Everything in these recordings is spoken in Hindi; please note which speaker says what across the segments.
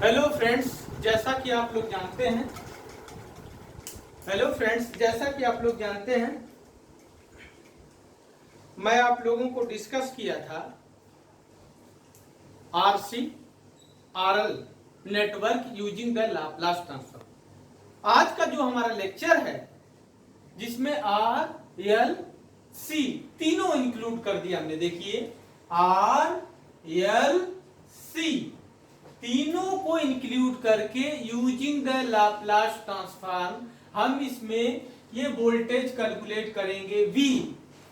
Speaker 1: हेलो फ्रेंड्स, जैसा कि आप लोग जानते हैं मैं आप लोगों को डिस्कस किया था RC RL network using the Laplace transform. आज का जो हमारा लेक्चर है जिसमें आर एल सी तीनों इंक्लूड कर दिया हमने। देखिए, आर एल सी तीनों को इंक्लूड करके यूजिंग द लाप्लास ट्रांसफॉर्म हम इसमें ये वोल्टेज कैलकुलेट करेंगे V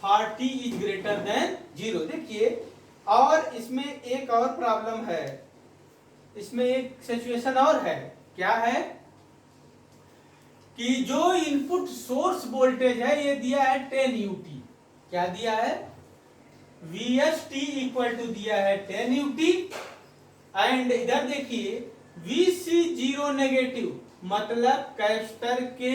Speaker 1: 40 इज ग्रेटर देन 0। देखिए, और इसमें एक और प्रॉब्लम है, इसमें एक सिचुएशन और है। क्या है कि जो इनपुट सोर्स वोल्टेज है ये दिया है 10 UT। क्या दिया है? VST इक्वल टू दिया है 10 UT। एंड इधर देखिए VC0 नेगेटिव मतलब कैपेसिटर के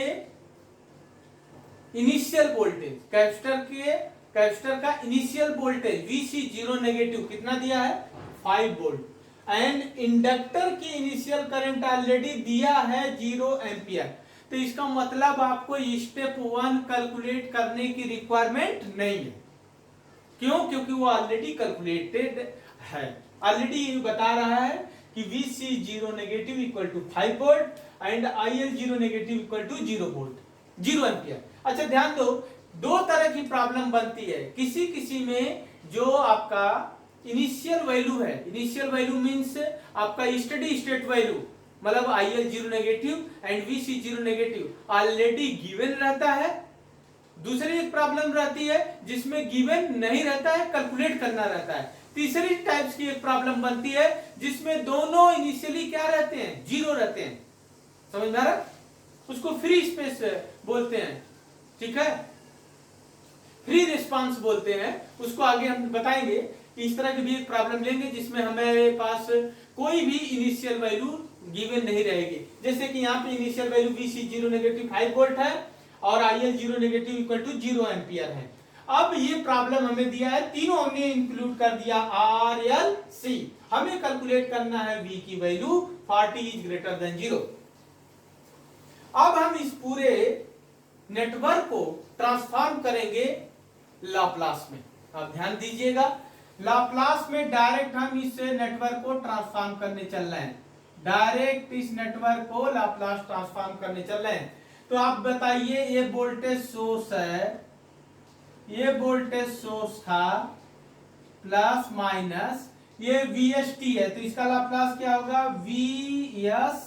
Speaker 1: इनिशियल वोल्टेज, कैपेसिटर का इनिशियल वोल्टेज VC0 नेगेटिव कितना दिया है? 5 वोल्ट। एंड इंडक्टर की इनिशियल करंट ऑलरेडी दिया है 0 एम्पियर। तो इसका मतलब आपको स्टेप 1 कैलकुलेट करने की रिक्वायरमेंट नहीं है। क्यों? क्योंकि वो ऑलरेडी कैलकुलेटेड है। ऑलरेडी ये बता रहा है कि VC0 negative equal to 5 volt and IL0 negative equal to 0 volt, 0 ampere. अच्छा ध्यान दो, दो तरह की प्रॉब्लम बनती है। किसी में जो आपका इनिशियल वैल्यू है, इनिशियल वैल्यू मींस आपका स्टेडी स्टेट वैल्यू, मतलब IL0 negative and VC0 negative already given रहता है। दूसरी एक प्रॉब्लम रहती है जिसमें गिवन नहीं रहता है, कैलकुलेट करना रहता है। तीसरी टाइप्स की एक प्रॉब्लम बनती है जिसमें दोनों इनिशियली क्या रहते हैं? 0 रहते हैं। समझ में आ रहा? उसको फ्री स्पेस बोलते हैं, ठीक है, फ्री रिस्पांस बोलते हैं। उसको आगे हम बताएंगे कि इस तरह की भी एक प्रॉब्लम लेंगे जिसमें हमारे पास कोई भी इनिशियल वैल्यू गिवन नहीं रहेगी। जैसे कि यहाँ पे initial value VC0 negative 5 volt है और IL0 negative equal to 0 ampere है। अब ये प्रॉब्लम हमें दिया है, तीनों हमने इंक्लूड कर दिया आर एल सी। हमें कैलकुलेट करना है V की वैल्यू 40 इज ग्रेटर देन 0। अब हम इस पूरे नेटवर्क को ट्रांसफॉर्म करेंगे लाप्लास में। अब ध्यान दीजिएगा, लाप्लास में डायरेक्ट हम इस नेटवर्क को ट्रांसफॉर्म करने चल रहे हैं। डायरेक्ट इस नेटवर्क को लाप्लास ट्रांसफॉर्म करने चल रहे हैं। तो आप बताइए, ये वोल्टेज सोर्स है, ये वोल्टेज सोर्स था प्लस माइनस, ये VST है, तो इसका लाप्लास क्या होगा? VS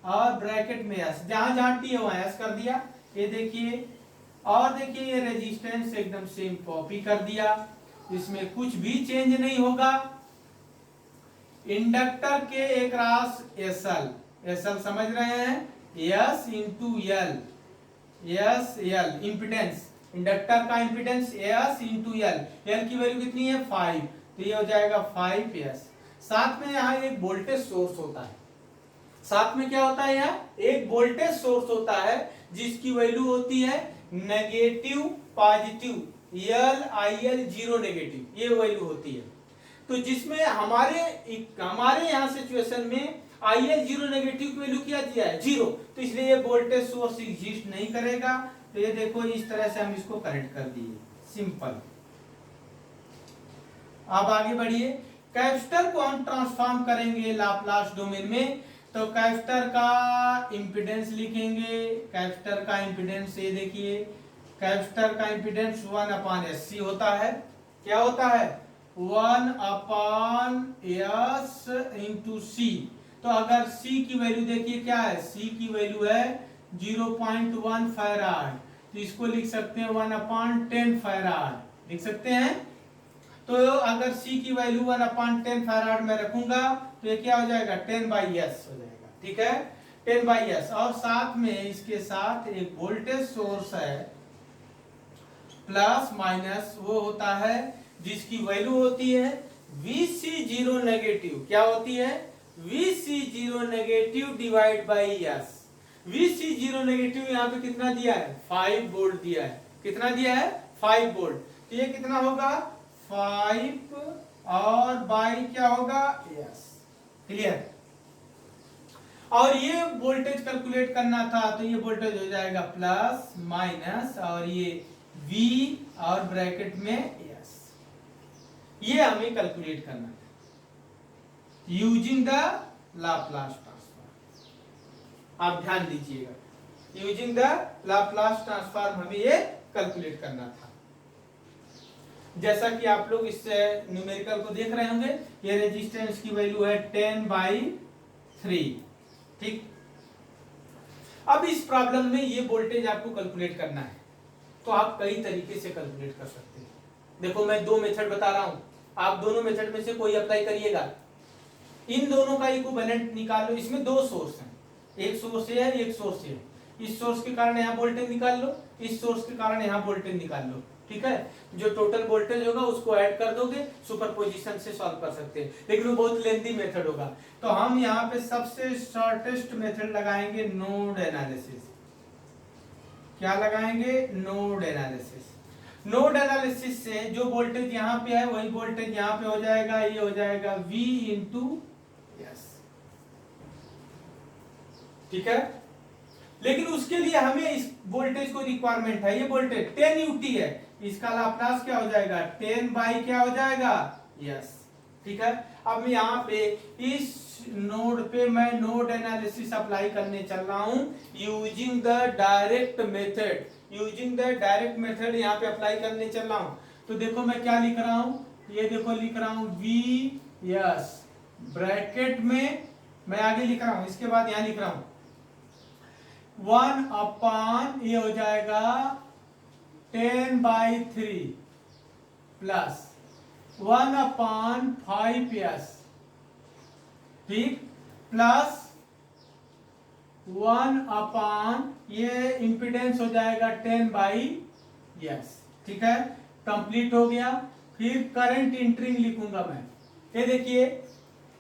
Speaker 1: और ब्रैकेट में S, जहां जहां T है वहां S कर दिया। ये देखिए, और देखिए ये रेजिस्टेंस एकदम सेम कॉपी कर दिया, इसमें कुछ भी चेंज नहीं होगा। इंडक्टर के एक रास SL समझ रहे हैं? S into L, S L impedance, inductor का इंपिडेंस S इंटू L की वैल्यू कितनी है? 5, तो ये हो जाएगा 5S। साथ में यहाँ एक वोल्टेज सोर्स होता है, साथ में क्या होता है? यहाँ एक वोल्टेज सोर्स होता है जिसकी वैल्यू होती है नेगेटिव पॉजिटिव, IL0 नेगेटिव, ये वैल्यू होती है। तो जिसमें हमारे यहाँ सिचुएशन में IL0 नेगेटिव की वैल्यू क्या दिया है? 0, तो इसलिए ये वोल्टेज सोर्स एग्जिस्ट नहीं करेगा। तो ये देखो, इस तरह से हम इसको कनेक्ट कर दिए, सिंपल। अब आगे बढ़िए, कैपेसिटर को हम ट्रांसफॉर्म करेंगे लाप्लास डोमेन में। तो कैपेसिटर का इंपिडेंस लिखेंगे। कैपेसिटर का इंपिडेंस ये देखिए, कैपेसिटर का इंपिडेंस 1/SC होता है। क्या होता है? 1/S into C। तो अगर C की वैल्यू देखिए क्या है? C की वैल्यू है 0.1 फैराड, तो इसको लिख सकते हैं 1/10 फैराड, लिख सकते हैं। तो अगर C की वैल्यू 1/10 फैराड में रखूंगा तो ये क्या हो जाएगा? 10/S हो जाएगा, ठीक है, 10/S। और साथ में इसके साथ एक वोल्टेज सोर्स है प्लस माइनस, वो होता है जिसकी वैल्यू होती है VC0 नेगेटिव। क्या होती है? VC0 negative divide by S। VC0 negative यहाँ पे कितना दिया है? 5 वोल्ट दिया है। कितना दिया है? 5 वोल्ट। तो ये कितना होगा? 5 और बाई क्या होगा? S। क्लियर? और ये वोल्टेज कैलकुलेट करना था, तो ये वोल्टेज हो जाएगा प्लस माइनस और ये V और ब्रैकेट में S, ये हमें कैलकुलेट करना था यूजिंग द लाप्लास ट्रांसफॉर्म। आप ध्यान दीजिएगा, यूजिंग द लाप्लास ट्रांसफॉर्म हमें ये कैलकुलेट करना था। जैसा कि आप लोग इस न्यूमेरिकल को देख रहे होंगे, ये रेजिस्टेंस की वैल्यू है 10/3, ठीक। अब इस प्रॉब्लम में ये वोल्टेज आपको कैलकुलेट करना है, तो आप कई तरीके से कैलकुलेट कर सकते हैं। देखो मैं दो मेथड बता रहा हूं, आप दोनों मेथड में से कोई अप्लाई करिएगा। इन दोनों का इक्विवेलेंट निकाल लो। इसमें दो सोर्स हैं, एक सोर्स है एक सोर्स है। इस सोर्स के कारण यहाँ वोल्टेज निकाल लो, इस सोर्स के कारण यहाँ वोल्टेज निकाल लो, ठीक है। जो टोटल वोल्टेज होगा उसको ऐड कर दोगे, सुपरपोजिशन से सॉल्व कर सकते हैं, लेकिन वो बहुत लेंथी मेथड होगा। तो हम यहाँ पे सबसे शॉर्टेस्ट मेथड लगाएंगे, नोड एनालिसिस। क्या लगाएंगे? Node analysis. नोड एनालिसिस से जो वोल्टेज यहाँ पे है वही वोल्टेज यहाँ पे हो जाएगा, ये हो जाएगा V इंटू S, ठीक है। लेकिन उसके लिए हमें इस वोल्टेज को रिक्वायरमेंट है, ये वोल्टेज 10 UT है, इसका लाप्लास क्या हो जाएगा? 10 बाई क्या हो जाएगा? यस, ठीक है। अब यहाँ पे इस नोड पे मैं नोड एनालिसिस अप्लाई करने चल रहा हूं using the direct method. Using the direct method यहाँ पे अप्लाई करने चल रहा हूं। तो देखो मैं क्या लिख रहा हूं, ये देखो लिख रहा हूं VS ब्रैकेट में, मैं आगे लिख रहा हूं, इसके बाद यहाँ लिख रहा हूं 1/, ये हो जाएगा 10/3 प्लस 1/5S, ठीक, प्लस 1/, ये इंपिडेंस हो जाएगा 10/S, ठीक है। कंप्लीट हो गया। फिर करंट इंटरिंग लिखूंगा मैं, ये देखिए,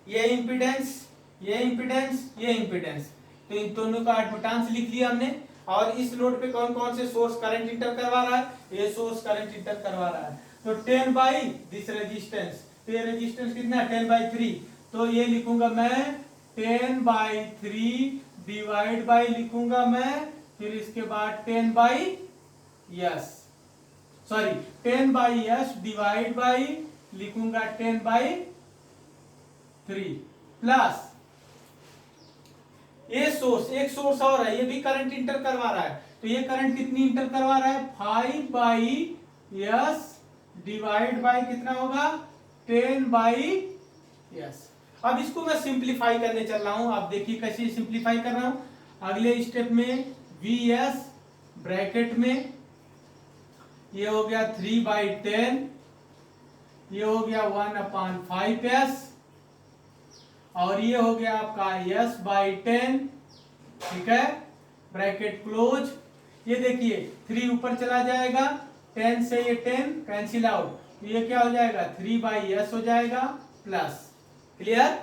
Speaker 1: ये इंपिडेंस, ये इंपिडेंस, ये इंपिडेंस, तो इन दोनों का एडमिटेंस लिख लिया हमने। और इस लोड पे कौन कौन से सोर्स करंट इंटर करवा रहा है? ये सोर्स करंट इंटर करवा रहा है। तो 10 बाई दिस रेजिस्टेंस, तो ये रेजिस्टेंस कितना? 10/3, तो ये लिखूंगा मैं 10/3 डिवाइड बाई लिखूंगा मैं, फिर इसके बाद 10/S, sorry 10/S divide by लिखूंगा 10/3 प्लस ये सोर्स, एक सोर्स और है, ये भी करंट इंटर करवा रहा है, तो ये करंट कितनी इंटर करवा रहा है? 5/S डिवाइड बाई कितना होगा? 10/S। अब इसको मैं सिंप्लीफाई करने चल रहा हूं, आप देखिए कैसे सिंप्लीफाई कर रहा हूं। अगले स्टेप में VS ब्रैकेट में, ये हो गया 3/10, ये हो गया 1/5S, और ये हो गया आपका S/10, ठीक है, ब्रैकेट क्लोज। ये देखिए 3 ऊपर चला जाएगा, 10 से ये 10 कैंसिल आउट, तो ये क्या हो जाएगा? 3/S हो जाएगा प्लस, क्लियर?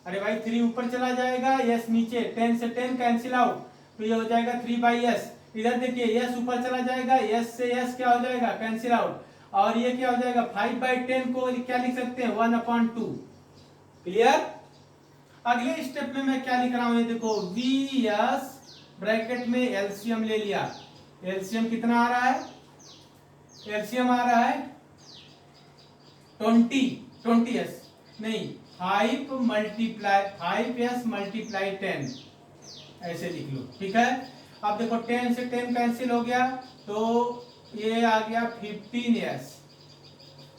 Speaker 1: अरे भाई 3 ऊपर चला जाएगा, S नीचे, 10 से 10 कैंसिल आउट, तो ये हो जाएगा 3/S। इधर देखिए S ऊपर चला जाएगा, S से S क्या हो जाएगा? कैंसिल आउट, और ये क्या हो जाएगा? 5/10 को क्या लिख सकते हैं? 1/2, क्लियर? अगले स्टेप में मैं क्या लिख रहा हूं, ये देखो VS ब्रैकेट में एलसीएम ले लिया। एलसीएम कितना आ रहा है? एलसीएम आ रहा है 20S नहीं 5S मल्टीप्लाई 10, ऐसे लिख लो, ठीक है। अब देखो 10 से 10 कैंसिल हो गया, तो ये आ गया 15S,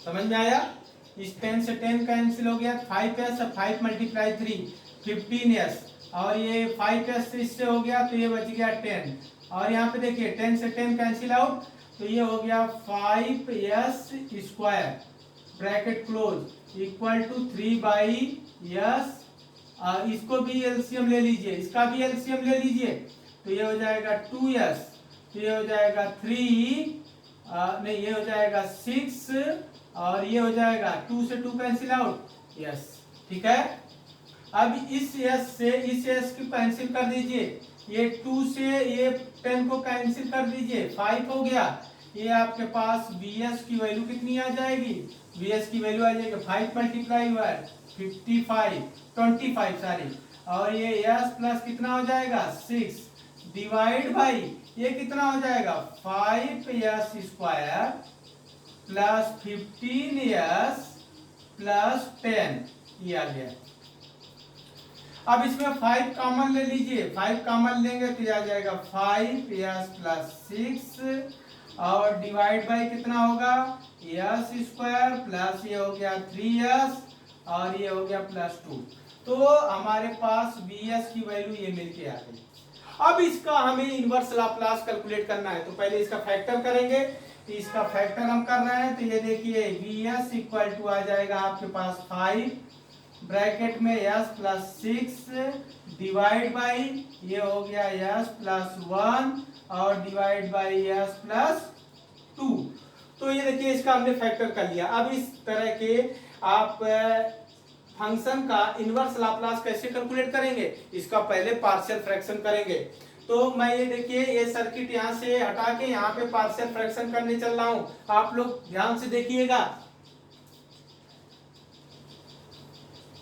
Speaker 1: समझ में आया? इस 10 से 10 कैंसिल हो गया, 5S, 5 मल्टीप्लाई 3 15S, और ये 5S से इससे हो गया, तो ये बच गया 10, और यहाँ पे देखिए 10 से 10 कैंसिल आउट, तो ये हो गया 5S square bracket close equal to 3/S। इसको भी एलसीएम ले लीजिए, इसका भी एलसीएम ले लीजिए, तो ये हो जाएगा 2S, तो ये हो जाएगा 3 नहीं, ये हो जाएगा 6, और ये हो जाएगा 2 से 2 कैंसिल आउट, यस, ठीक है। अब इस S से इस S को कैंसिल कर दीजिए, ये 2 से ये 10 को कैंसिल कर दीजिए, 5 हो गया। ये आपके पास VS की वैल्यू कितनी आ जाएगी? VS की वैल्यू आ जाएगी 5 मल्टीप्लाई हुआ है 25 सॉरी, और ये यस प्लस कितना हो जाएगा 6 डिवाइड बाई ये कितना हो जाएगा 5s square plus 15s plus 10 ये आ गया। अब इसमें 5 कॉमन ले लीजिए, 5 कॉमन लेंगे तो ये आ जाएगा 5s प्लस 6 और डिवाइड बाई कितना होगा s स्क्वायर प्लस ये हो गया 3s और ये हो गया प्लस 2। तो हमारे पास bs की वैल्यू ये मिलके आ गई। अब इसका हमें इनवर्स लाप्लास कैलकुलेट करना है, तो पहले इसका फैक्टर करेंगे। तो इसका फैक्टर हम कर रहे हैं, तो ये देखिए bs इक्वल टू आ जाएगा आपके पास 5 ब्रैकेट में s प्लस 6 डिवाइड बाई ये हो गया s प्लस 1 और डिवाइड बाई s प्लस 2। तो ये देखिए इसका हमने फैक्टर कर लिया। अब इस तरह के आप फंक्शन का इनवर्स लाप्लास कैसे कैलकुलेट करेंगे, इसका पहले पार्शियल फ्रैक्शन करेंगे। तो मैं ये देखिए ये सर्किट यहाँ से हटा के यहाँ पे पार्शियल फ्रैक्शन करने चल रहा हूँ, आप लोग ध्यान से देखिएगा।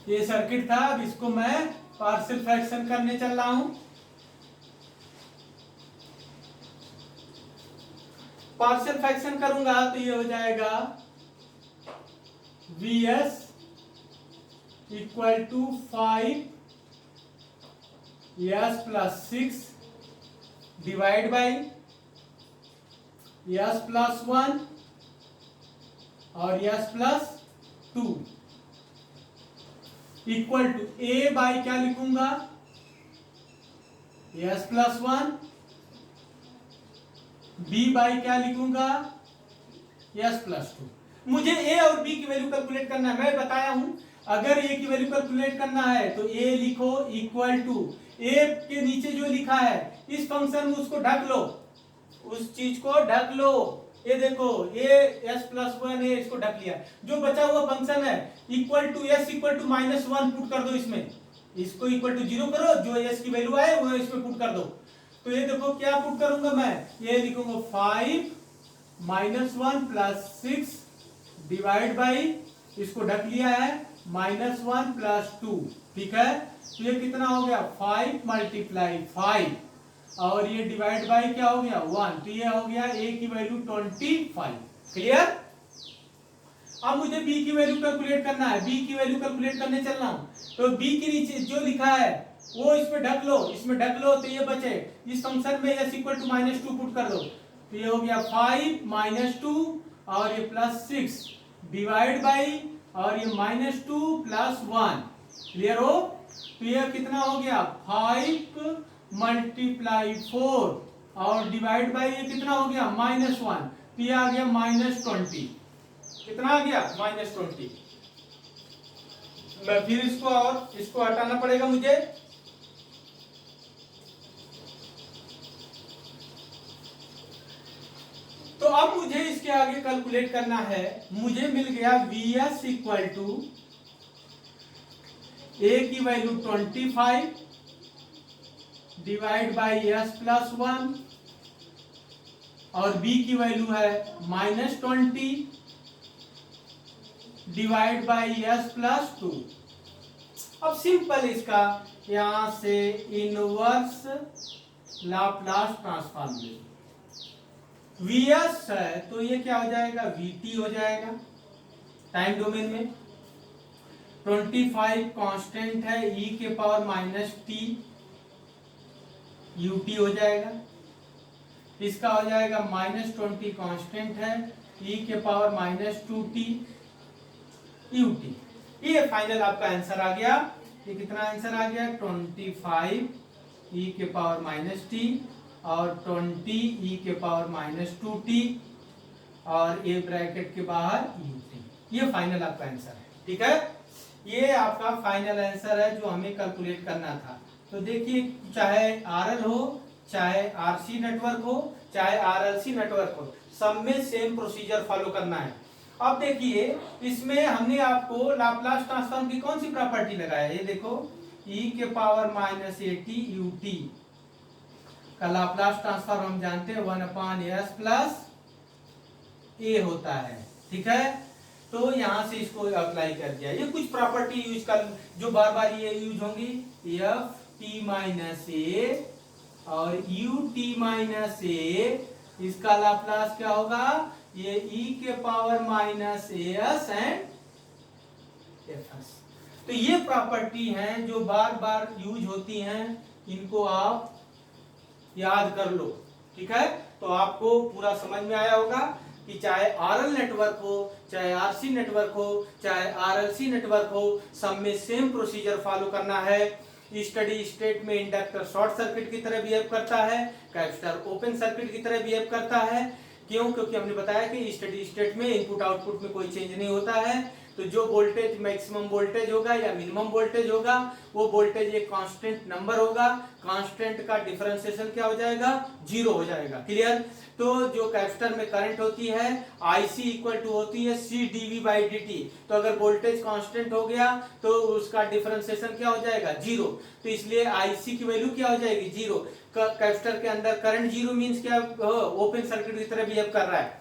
Speaker 1: ये सर्किट था, अब इसको मैं पार्शियल फ्रैक्शन करने चल रहा हूँ। पार्शियल फ्रैक्शन करूंगा तो ये हो जाएगा vs equal to 5 s plus 6 divide by s plus 1 और s plus 2 equal to a by क्या लिखूंगा s प्लस 1 b बाई क्या लिखूंगा s प्लस 2। मुझे a और b की वैल्यू कैलकुलेट करना है। मैं बताया हूं अगर a की वैल्यू कैलकुलेट करना है तो a लिखो इक्वल टू a के नीचे जो लिखा है इस फंक्शन में उसको ढक लो, उस चीज को ढक लो। ये देखो a s प्लस 1 है, इसको ढक लिया। जो बचा हुआ फंक्शन है equal to s equal to -1 put कर दो, इसमें इसको इक्वल टू 0 करो, जो s की वैल्यू आए वो इसमें पुट कर दो। तो ये देखो क्या पुट करूंगा मैं, ये लिखूंगा 5 -1 प्लस 6 डिवाइड बाई इसको ढक लिया है -1 प्लस 2, ठीक है। तो ये कितना हो गया 5 मल्टीप्लाई 5 और ये डिवाइड बाई क्या हो गया 1, तो ये हो गया a की वैल्यू 25। क्लियर। अब मुझे b की वैल्यू कैलकुलेट करना है, b की वैल्यू कैलकुलेट करने चलना हूं। तो b के नीचे जो लिखा है वो इसमें ढक लो, इसमें ढक लो, तो ये बचे इस फंक्शन में s इक्वल टू -2 पुट कर दो। तो ये हो गया 5 -2 और ये प्लस 6 डिवाइड बाई और ये -2 प्लस 1। क्लियर हो। तो ये कितना हो गया 5 मल्टीप्लाई 4 और डिवाइड बाई ये कितना हो गया -1, तो ये आ गया -20। कितना आ गया -20। मैं फिर इसको और इसको हटाना पड़ेगा मुझे। तो अब मुझे इसके आगे कैलकुलेट करना है। मुझे मिल गया vs इक्वल टू a की value 25 divide by s plus 1 और b की वैल्यू है -20 डिवाइड बाई s प्लस 2। अब सिंपल इसका यहां से इनवर्स लाप्लास ट्रांसफॉर्म ले। vs है तो ये क्या हो जाएगा vt हो जाएगा टाइम डोमेन में। 25 कांस्टेंट है e के पावर -t ut हो जाएगा। इसका हो जाएगा -20 कांस्टेंट है e के पावर -2t ut। ये फाइनल आपका आंसर आ गया। ये कितना आंसर आ गया 25 e के पावर -t और 20 e के पावर -2t और a ब्रैकेट के बाहर ut। ये फाइनल आपका आंसर है, ठीक है। ये आपका फाइनल आंसर है जो हमें कैलकुलेट करना था। तो देखिए चाहे RL हो, चाहे RC नेटवर्क हो, चाहे RLC नेटवर्क हो, सब में सेम प्रोसीजर फॉलो करना है। अब देखिए इसमें हमने आपको लाप्लास ट्रांसफॉर्म की कौन सी प्रॉपर्टी लगाया है। ये देखो e के पावर -at ut का लाप्लास ट्रांसफॉर्म हम जानते हैं 1/s प्लस a होता है, ठीक है। तो यहाँ से इसको अप्लाई कर दिया। ये कुछ प्रॉपर्टी यूज कर जो बार बार ये यूज होंगी, एफ टी माइनस ए और यू टी माइनस ए, इसका लाप्लास क्या होगा, ये e के power minus S and F S. तो ये प्रॉपर्टी हैं जो बार बार यूज होती हैं, इनको आप याद कर लो, ठीक है। तो आपको पूरा समझ में आया होगा कि चाहे आरएल नेटवर्क हो, चाहे आरसी नेटवर्क हो, चाहे आरएलसी नेटवर्क हो, सब में सेम प्रोसीजर फॉलो करना है। स्टडी स्टेट में इंडक्टर शॉर्ट सर्किट की तरह बिहेव करता है, कैपेसिटर ओपन सर्किट की तरह बिहेव करता है। क्यों? क्योंकि हमने बताया कि स्टडी स्टेट में इनपुट आउटपुट में कोई चेंज नहीं होता है, तो जो वोल्टेज मैक्सिमम वोल्टेज होगा या मिनिमम वोल्टेज होगा, वो वोल्टेज एक कांस्टेंट नंबर होगा, कांस्टेंट का डिफरेंशिएशन क्या हो जाएगा, 0 हो जाएगा। क्लियर? तो जो कैपेसिटर में करंट होती है IC इक्वल टू होती है C dV बाई dt। तो अगर वोल्टेज कांस्टेंट हो गया तो उसका डिफरेंशिएशन क्या हो जाएगा, 0। तो इसलिए IC की वैल्यू क्या हो जाएगी, 0। कैपेसिटर के अंदर करंट 0 मींस क्या, ओपन सर्किट की तरह बिहेव कर रहा है।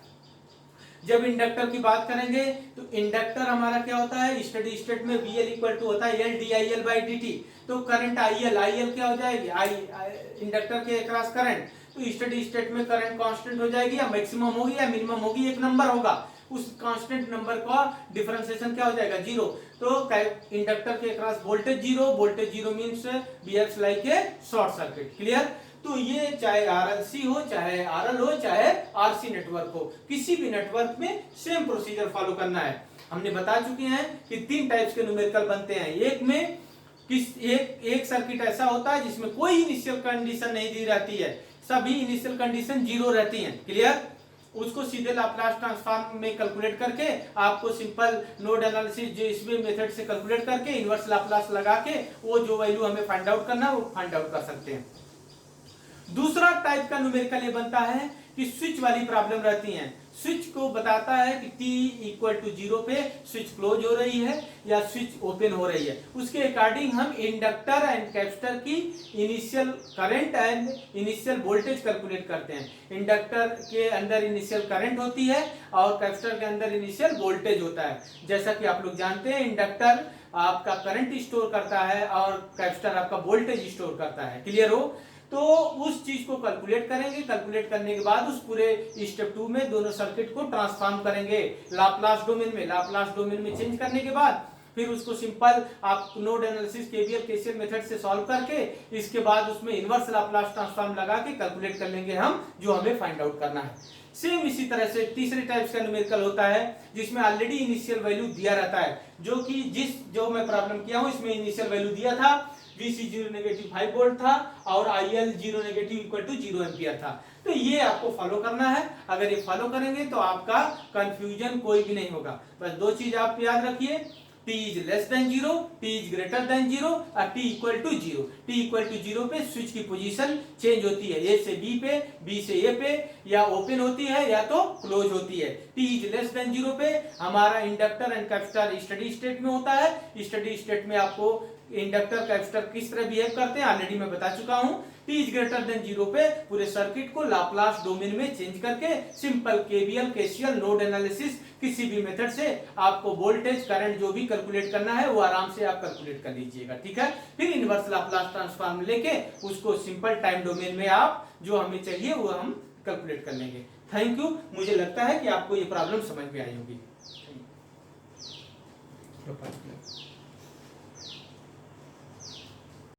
Speaker 1: जब इंडक्टर की बात करेंगे तो इंडक्टर हमारा क्या होता है, स्टडी स्टेट में VL इक्वल टू होता है L DIL बाई dt। तो करंट IL क्या हो जाएगी, इंडक्टर के अक्रॉस करंट। तो स्टडी स्टेट में करंट कांस्टेंट हो जाएगी, या मैक्सिमम होगी या मिनिमम होगी, एक नंबर होगा, उस कांस्टेंट नंबर का डिफरेंशिएशन क्या हो जाएगा, 0। तो इंडक्टर के across voltage 0 means behaves like a short circuit. Clear? तो ये चाहे आरएलसी हो, चाहे आरएल हो, चाहे आरसी नेटवर्क हो, किसी भी नेटवर्क में सेम प्रोसीजर फॉलो करना है। हमने बता चुके हैं कि 3 टाइप्स के न्यूमेरिकल बनते हैं। एक में एक सर्किट ऐसा होता है जिसमें कोई इनिशियल कंडीशन नहीं दी रहती है, सभी इनिशियल कंडीशन 0 रहती हैं। क्लियर? उसको सीधे लाप्लास ट्रांसफॉर्म में कैलकुलेट करके, आपको सिंपल नोड एनालिसिस जो इसमें मेथड से कैलकुलेट करके इनवर्स लाप्लास लगा के वो जो वैल्यू हमें फाइंड आउट करना है वो फाइंड आउट कर सकते हैं। दूसरा टाइप का न्यूमेरिकल ये बनता है कि स्विच वाली प्रॉब्लम रहती है। स्विच को बताता है कि t इक्वल टू 0 पे स्विच क्लोज हो रही है या स्विच ओपन हो रही है। उसके अकॉर्डिंग हम इंडक्टर एंड कैपेसिटर की initial current and initial voltage calculate करते हैं। इंडक्टर के अंदर इनिशियल करंट होती है और कैपेसिटर के अंदर इनिशियल वोल्टेज होता है। जैसा कि आप लोग जानते हैं, इंडक्टर आपका करंट स्टोर करता है और कैपेसिटर आपका वोल्टेज स्टोर करता है। क्लियर हो? तो उस चीज को कैलकुलेट करेंगे। कैलकुलेट करने के बाद उस पूरे स्टेप 2 में दोनों सर्किट को ट्रांसफॉर्म करेंगे लाप्लास डोमेन में। लाप्लास डोमेन में चेंज करने के बाद फिर उसको सिंपल आप node analysis KVL KCL method से सॉल्व करके इसके बाद उसमें इनवर्स लाप्लास ट्रांसफॉर्म लगा के कैलकुलेट कर लेंगे हम जो हमें फाइंड आउट करना है। सेम इसी तरह से तीसरे टाइप्स का न्यूमेरिकल होता है जिसमें ऑलरेडी इनिशियल वैल्यू दिया रहता है, जो कि जो मैं प्रॉब्लम किया हूं इसमें इनिशियल वैल्यू दिया था, VC 0 नेगेटिव 5 वोल्ट था और IL 0 negative equal to 0 ampere था। तो ये आपको फॉलो करना है। अगर ये फॉलो करेंगे तो आपका कंफ्यूजन कोई भी नहीं होगा। बस 2 चीज आप याद रखिए, t is less than 0, t is greater than 0 और t equal to 0। t equal to 0 पे स्विच की पोजीशन चेंज होती है, A से B पे, B से A पे, या ओपन होती है या तो क्लोज होती है। t is less than 0 पे हमारा inductor and capacitor steady state में होता है। स्टडी स्टेट में आपको इंडक्टर कैपेसिटर किस तरह बिहेव करते हैं ऑलरेडी मैं बता चुका हूं। t इज ग्रेटर देन 0 पे पूरे सर्किट को लाप्लास डोमेन में चेंज करके simple KVL KCL node analysis किसी भी मेथड से आपको वोल्टेज करंट जो भी कैलकुलेट करना है वो आराम से आप कैलकुलेट कर लीजिएगा। ठीक है? फिर इनवर्स लाप्लास ट्रांसफॉर्म लेके उसको सिंपल टाइम डोमेन में आप जो हमें चाहिए वो हम कैलकुलेट कर लेंगे। Thank you. मुझे लगता है कि आपको ये प्रॉब्लम समझ में आई होगी।